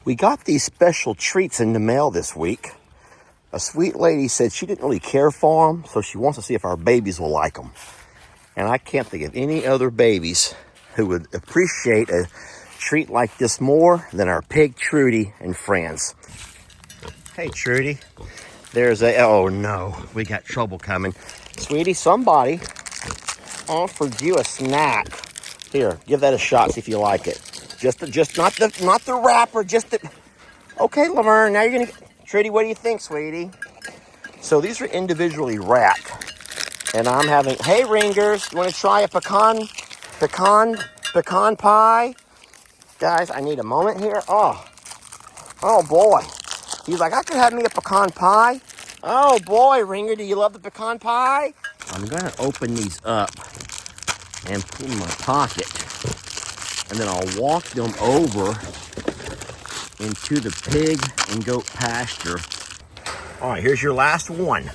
We got these special treats in the mail this week. A sweet lady said she didn't really care for them, so she wants to see if our babies will like them. And I can't think of any other babies who would appreciate a treat like this more than our pig Trudy and friends. Hey Trudy, there's oh no, we got trouble coming. Sweetie, somebody offered you a snack. Here, give that a shot, see if you like it. Just not the wrapper, just the. Okay, Laverne, now you're gonna. Trudy, what do you think, sweetie? So these are individually wrapped, and I'm having. Hey, Ringers, you want to try a pecan pie? Guys, I need a moment here. Oh boy. He's like, I could have me a pecan pie. Oh boy, Ringer, do you love the pecan pie? I'm gonna open these up and put them in my pocket, and then I'll walk them over into the pig and goat pasture. All right, here's your last one.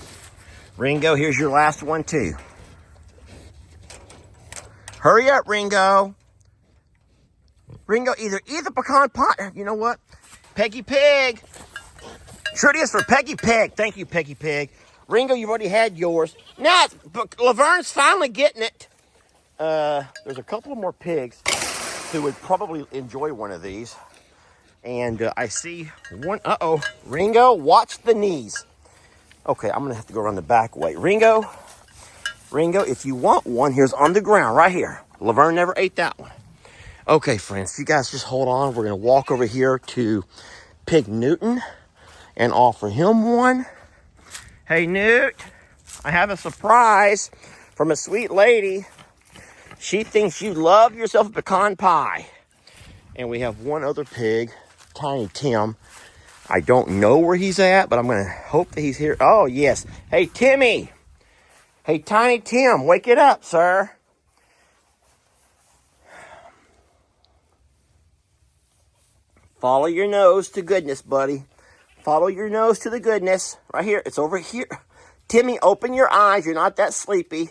Ringo, here's your last one too. Hurry up, Ringo. Ringo, either eat the pecan pie. You know what? Peggy Pig. Trudy is for Peggy Pig. Thank you, Peggy Pig. Ringo, you've already had yours. Now, Laverne's finally getting it. There's a couple more pigs who would probably enjoy one of these. And I see one. Uh-oh. Ringo, watch the knees. Okay, I'm going to have to go around the back way. Ringo, if you want one, here's on the ground right here. Laverne never ate that one. Okay, friends, you guys just hold on. We're going to walk over here to Pig Newton and offer him one. Hey, Newt, I have a surprise from a sweet lady. She thinks you love yourself a pecan pie. And we have one other pig, Tiny Tim. I don't know where he's at, but I'm going to hope that he's here. Oh, yes. Hey, Timmy. Hey, Tiny Tim, wake it up, sir. Follow your nose to goodness, buddy. Follow your nose to the goodness. Right here. It's over here. Timmy, open your eyes. You're not that sleepy.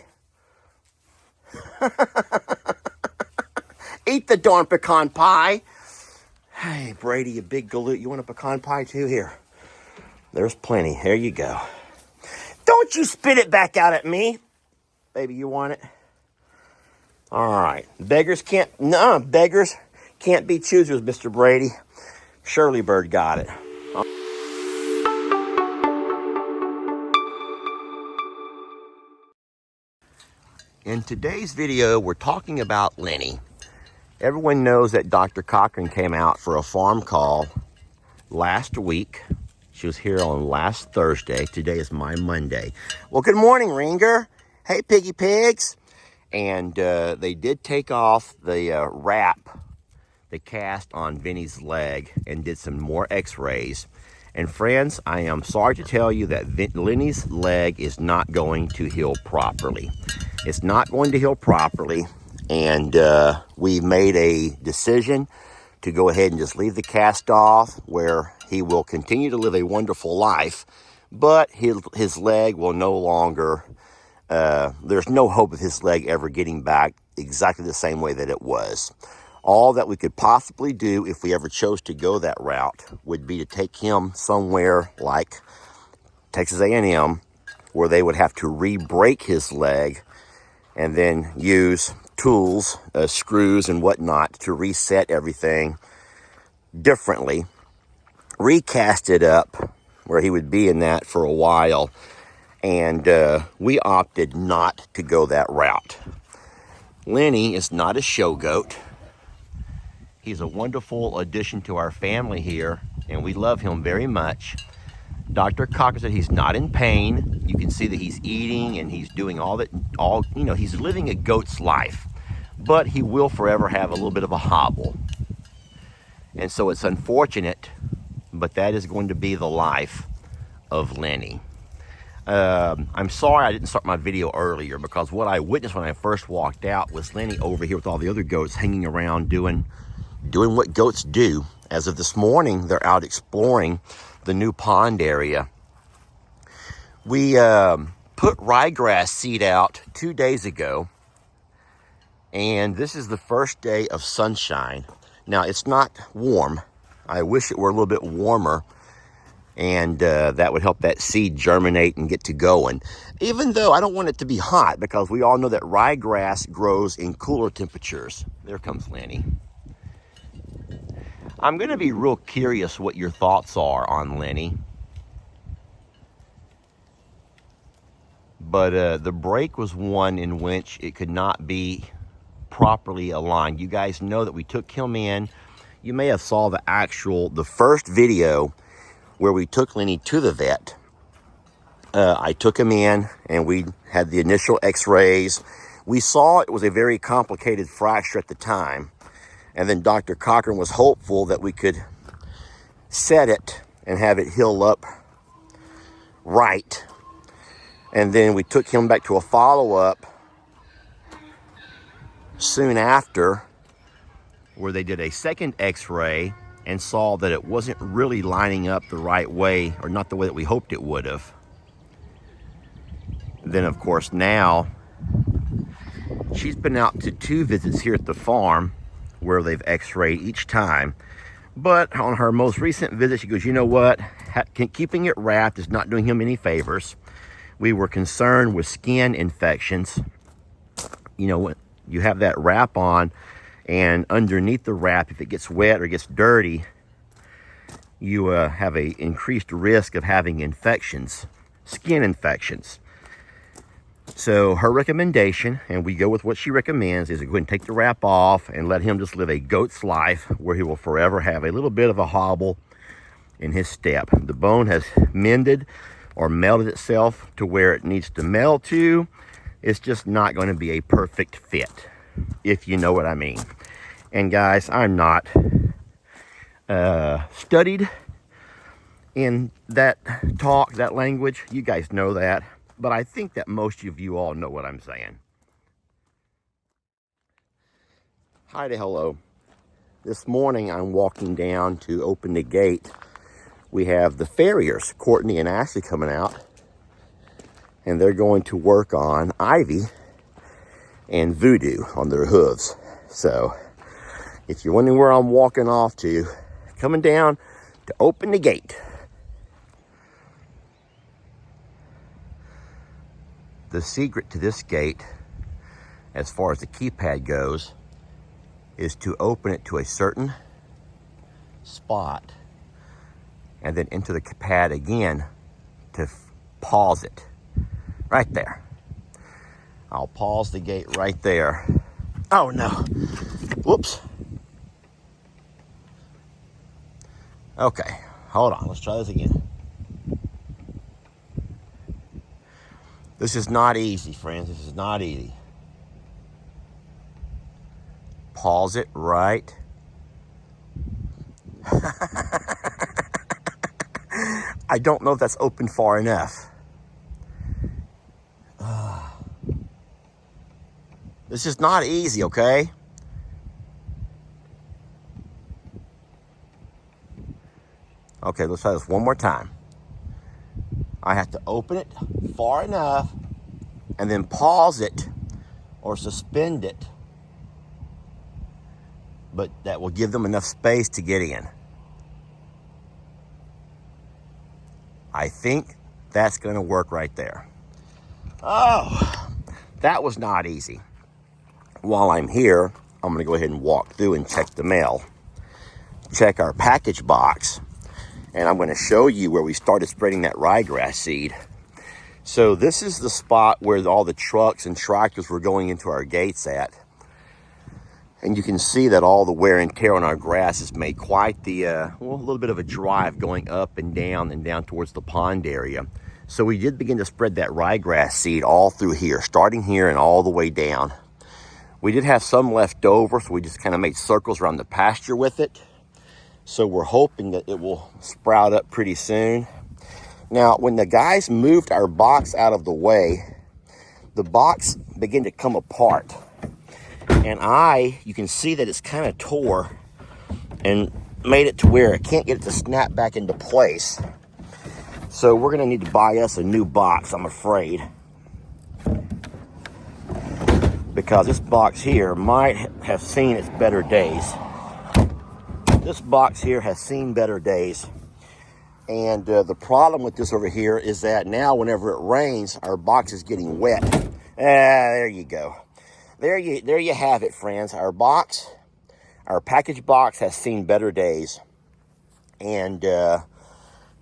Eat the darn pecan pie. Hey, Brady, you big galoot. You want a pecan pie too? Here. There's plenty. There you go. Don't you spit it back out at me. Baby, you want it? All right. Beggars can't be choosers, Mr. Brady. Shirley Bird got it. In today's video, we're talking about Lenny. Everyone knows that Dr. Cochran came out for a farm call last week. She was here on last Thursday. Today is my Monday. Well, good morning, Ringer. Hey, piggy pigs. And they did take off the wrap, the cast on Vinny's leg, and did some more x-rays. And friends, I am sorry to tell you that Lenny's leg is not going to heal properly. It's not going to heal properly, and we've made a decision to go ahead and just leave the cast off, where he will continue to live a wonderful life, but his leg will no longer, there's no hope of his leg ever getting back exactly the same way that it was. All that we could possibly do, if we ever chose to go that route, would be to take him somewhere like Texas A&M, where they would have to re-break his leg and then use tools, screws and whatnot, to reset everything differently, recast it up where he would be in that for a while. And we opted not to go that route. Lenny is not a show goat. He's a wonderful addition to our family here, and we love him very much. Dr. Cochran said he's not in pain. You can see that he's eating and he's doing he's living a goat's life, but he will forever have a little bit of a hobble. And so it's unfortunate, but that is going to be the life of Lenny. I'm sorry I didn't start my video earlier, because what I witnessed when I first walked out was Lenny over here with all the other goats hanging around doing what goats do. As of this morning, they're out exploring the new pond area. We put ryegrass seed out 2 days ago, and this is the first day of sunshine. Now, it's not warm, I wish it were a little bit warmer, and that would help that seed germinate and get to going. Even though I don't want it to be hot, because we all know that ryegrass grows in cooler temperatures. There comes Lenny. I'm going to be real curious what your thoughts are on Lenny. But the break was one in which it could not be properly aligned. You guys know that we took him in. You may have saw the first video where we took Lenny to the vet. I took him in and we had the initial x-rays. We saw it was a very complicated fracture at the time. And then Dr. Cochran was hopeful that we could set it and have it heal up right. And then we took him back to a follow-up soon after, where they did a second x-ray and saw that it wasn't really lining up the right way, or not the way that we hoped it would have. Then, of course, now she's been out to 2 visits here at the farm where they've x-rayed each time. But on her most recent visit, she goes, you know what? Keeping it wrapped is not doing him any favors. We were concerned with skin infections. You know, when you have that wrap on, and underneath the wrap, if it gets wet or gets dirty, you have a increased risk of having infections, skin infections. So her recommendation, and we go with what she recommends, is to go ahead and take the wrap off and let him just live a goat's life where he will forever have a little bit of a hobble in his step. The bone has mended or melded itself to where it needs to meld to. It's just not going to be a perfect fit, if you know what I mean. And guys, I'm not studied in that talk, that language. You guys know that. But I think that most of you all know what I'm saying. Hi to hello. This morning I'm walking down to open the gate. We have the farriers, Courtney and Ashley, coming out. And they're going to work on Ivy and Voodoo on their hooves. So if you're wondering where I'm walking off to, coming down to open the gate. The secret to this gate, as far as the keypad goes, is to open it to a certain spot and then enter the pad again to pause it. Right there. I'll pause the gate right there. Oh no. Whoops. Okay, hold on. Let's try this again. This is not easy, friends. This is not easy. Pause it right. I don't know if that's open far enough. This is not easy, okay? Okay, let's try this one more time. I have to open it far enough and then pause it or suspend it. But that will give them enough space to get in. I think that's going to work right there. Oh, that was not easy. While I'm here, I'm going to go ahead and walk through and check the mail. Check our package box. And I'm going to show you where we started spreading that ryegrass seed. So this is the spot where all the trucks and tractors were going into our gates at. And you can see that all the wear and tear on our grass has made quite the, a little bit of a drive going up and down towards the pond area. So we did begin to spread that ryegrass seed all through here, starting here and all the way down. We did have some left over, so we just kind of made circles around the pasture with it. So we're hoping that it will sprout up pretty soon. Now, when the guys moved our box out of the way, the box began to come apart. And you can see that it's kind of tore and made it to where I can't get it to snap back into place. So we're gonna need to buy us a new box, I'm afraid. Because this box here might have seen its better days. This box here has seen better days. And the problem with this over here is that now whenever it rains, our box is getting wet. There you go. There you have it, friends. Our package box has seen better days. And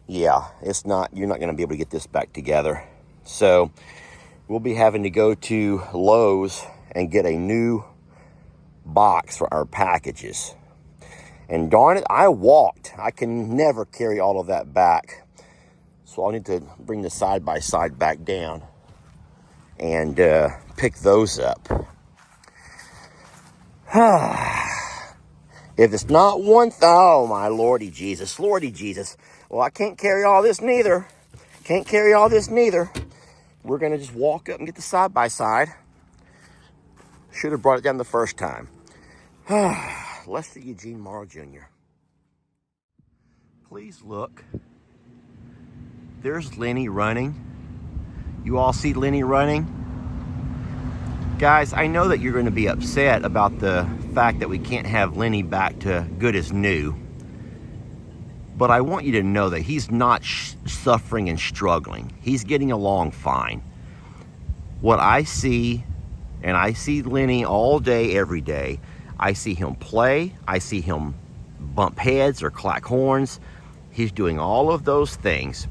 yeah, you're not going to be able to get this back together. So we'll be having to go to Lowe's and get a new box for our packages. And darn it, I walked. I can never carry all of that back. So I'll need to bring the side-by-side back down and pick those up. If it's not oh my Lordy Jesus. Well, I can't carry all this neither. We're going to just walk up and get the side-by-side. Should have brought it down the first time. Lester Eugene Morrow Jr. Please look. There's Lenny running. You all see Lenny running? Guys, I know that you're going to be upset about the fact that we can't have Lenny back to good as new. But I want you to know that he's not suffering and struggling. He's getting along fine. What I see, and I see Lenny all day, every day, I see him play, I see him bump heads or clack horns. He's doing all of those things.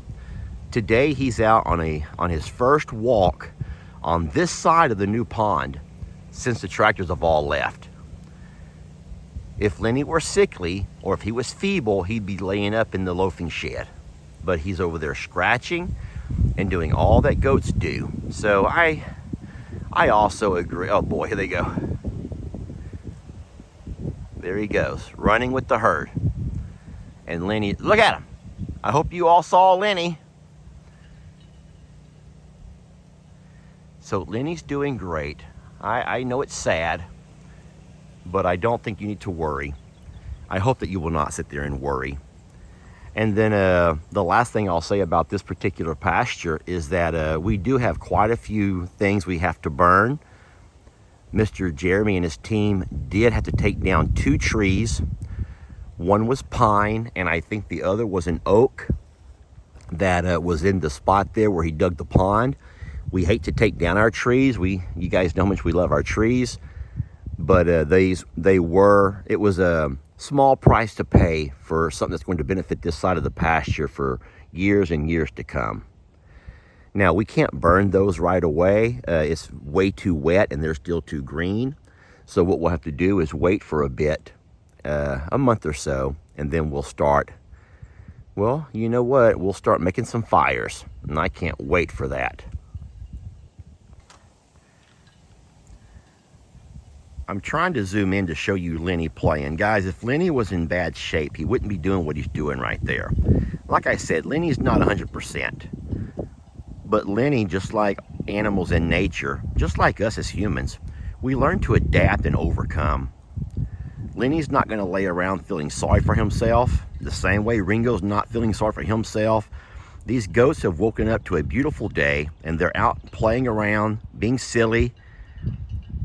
Today he's out on his first walk on this side of the new pond since the tractors have all left. If Lenny were sickly or if he was feeble, he'd be laying up in the loafing shed. But he's over there scratching and doing all that goats do. So I also agree. Oh boy, here they go. There he goes, running with the herd. And Lenny, look at him. I hope you all saw Lenny. So Lenny's doing great. I know it's sad, but I don't think you need to worry. I hope that you will not sit there and worry. And then the last thing I'll say about this particular pasture is that we do have quite a few things we have to burn. Mr. Jeremy and his team did have to take down 2 trees. One was pine, and I think the other was an oak that was in the spot there where he dug the pond. We hate to take down our trees. You guys know how much we love our trees. But it was a small price to pay for something that's going to benefit this side of the pasture for years and years to come. Now, we can't burn those right away. It's way too wet and they're still too green. So what we'll have to do is wait for a bit, a month or so, and then we'll start, well, you know what? We'll start making some fires, and I can't wait for that. I'm trying to zoom in to show you Lenny playing. Guys, if Lenny was in bad shape, he wouldn't be doing what he's doing right there. Like I said, Lenny's not 100%. But Lenny, just like animals in nature, just like us as humans, we learn to adapt and overcome. Lenny's not going to lay around feeling sorry for himself, the same way Ringo's not feeling sorry for himself. These goats have woken up to a beautiful day, and they're out playing around, being silly,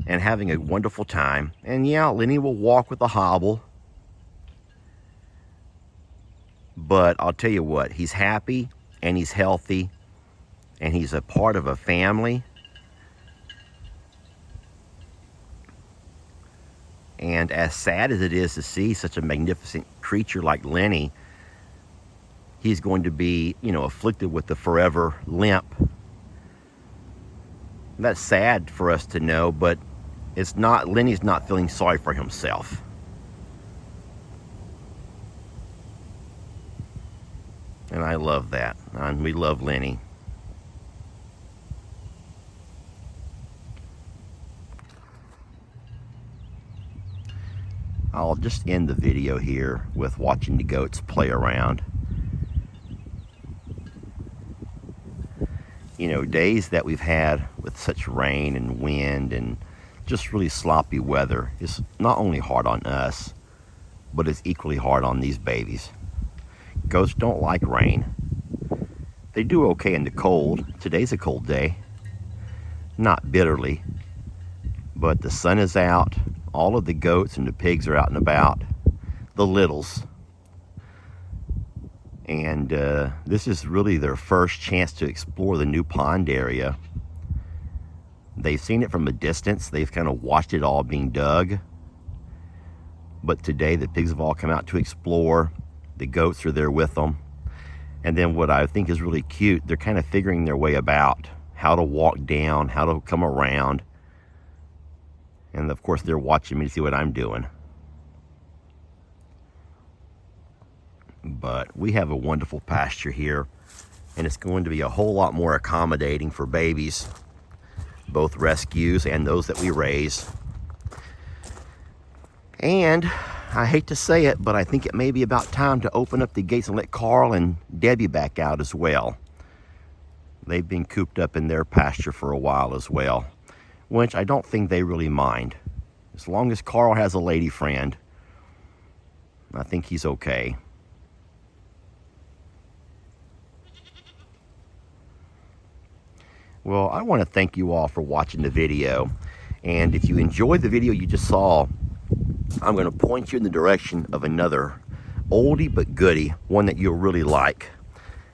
and having a wonderful time. And yeah, Lenny will walk with a hobble. But I'll tell you what, he's happy, and he's healthy, and he's a part of a family. And as sad as it is to see such a magnificent creature like Lenny, he's going to be, afflicted with the forever limp. That's sad for us to know, but Lenny's not feeling sorry for himself. And I love that. And we love Lenny. I'll just end the video here with watching the goats play around. Days that we've had with such rain and wind and just really sloppy weather is not only hard on us, but it's equally hard on these babies. Goats don't like rain. They do okay in the cold. Today's a cold day. Not bitterly, but the sun is out. All of the goats and the pigs are out and about. the littles. And this is really their first chance to explore the new pond area. They've seen it from a distance. They've kind of watched it all being dug. But today the pigs have all come out to explore. The goats are there with them. And then what I think is really cute, they're kind of figuring their way about, how to walk down, how to come around. And of course they're watching me to see what I'm doing. But we have a wonderful pasture here, and it's going to be a whole lot more accommodating for babies, both rescues and those that we raise. And I hate to say it, but I think it may be about time to open up the gates and let Carl and Debbie back out as well. They've been cooped up in their pasture for a while as well, which I don't think they really mind. As long as Carl has a lady friend, I think he's okay. Well, I want to thank you all for watching the video. And if you enjoyed the video you just saw, I'm going to point you in the direction of another oldie but goodie, one that you'll really like.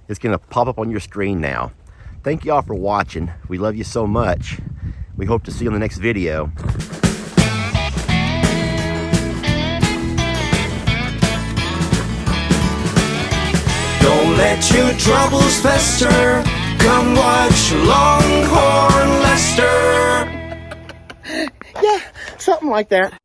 It's going to pop up on your screen now. Thank you all for watching. We love you so much. We hope to see you in the next video. Don't let your troubles fester. Come watch Longhorn Lester. Yeah, something like that.